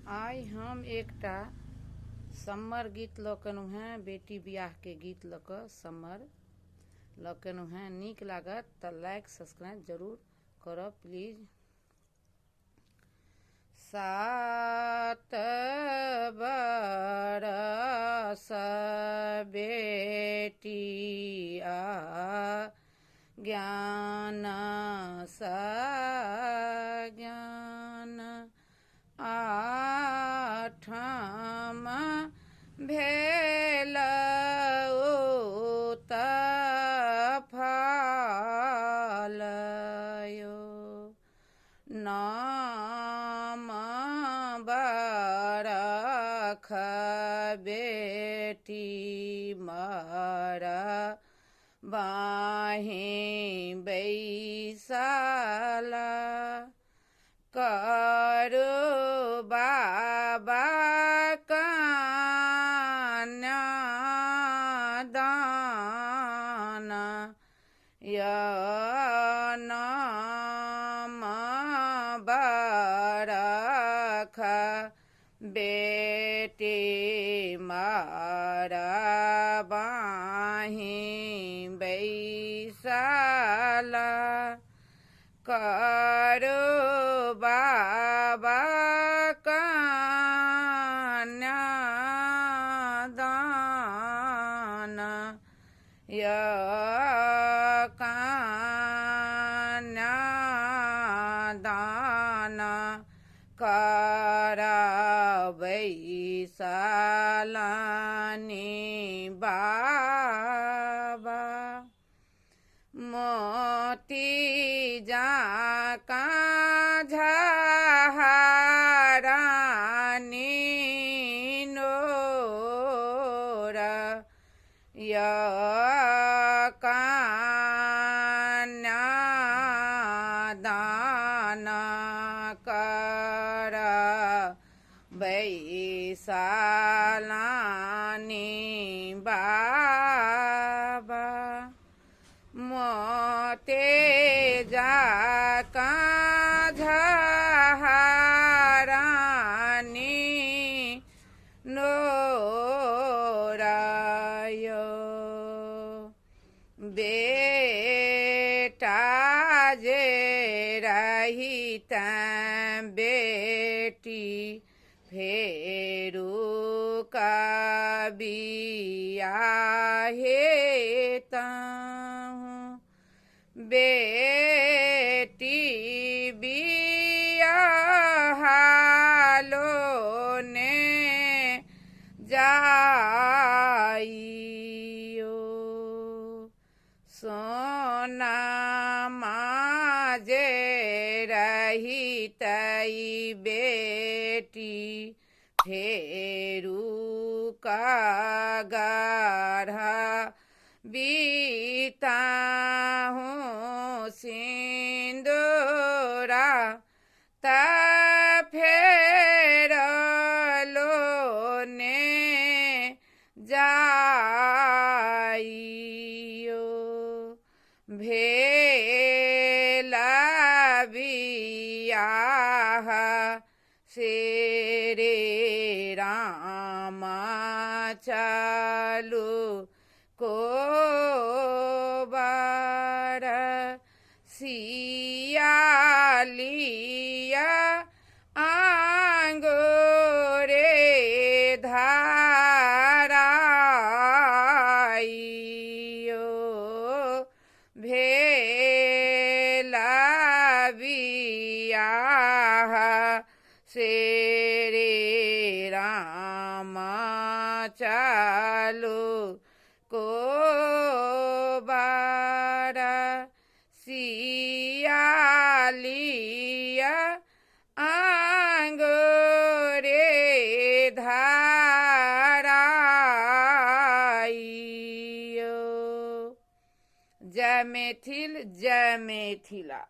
आई हम एकटा सम्मर गीत लऽ केलहुँ हेँ, बेटी बियाह के गीत लऽ कऽ सम्मर लऽ केलहुँ हेँ। नीक लागत तऽ लाइक सब्सक्राइब जरूर करब प्लीज। सात बरस बेटिया ज्ञान सज्ञान आठम भेल फल यो नाम बरख बेटी मर बाही बैसल करू बाबा कन्या दान नाम बरख बेटी मर बाही बैसल करू बाबा कन्या दान कन्या दान करबै सलानी बाबा मोती जाका झहरानी नोर कन्या दान करबै सलानी बाबा मोते जाका झहरानी नोरायो बेटा जे रहित बेटी फेरू बियाहे ताहू बेटी बियाहलो ने जाइयो सोना माजे रहित बेटी फेरू गर्ह बीताहूँ सिंदूरा त फेर लोने जाइयो भेला बियाह से रे राम चलू को बार सियालिया आंगोरे धाराइयो भेला बियाह से रे राम चलू को बार सियालिया आंगोरे धाराइयो। जय मैथिल जय मिथिला।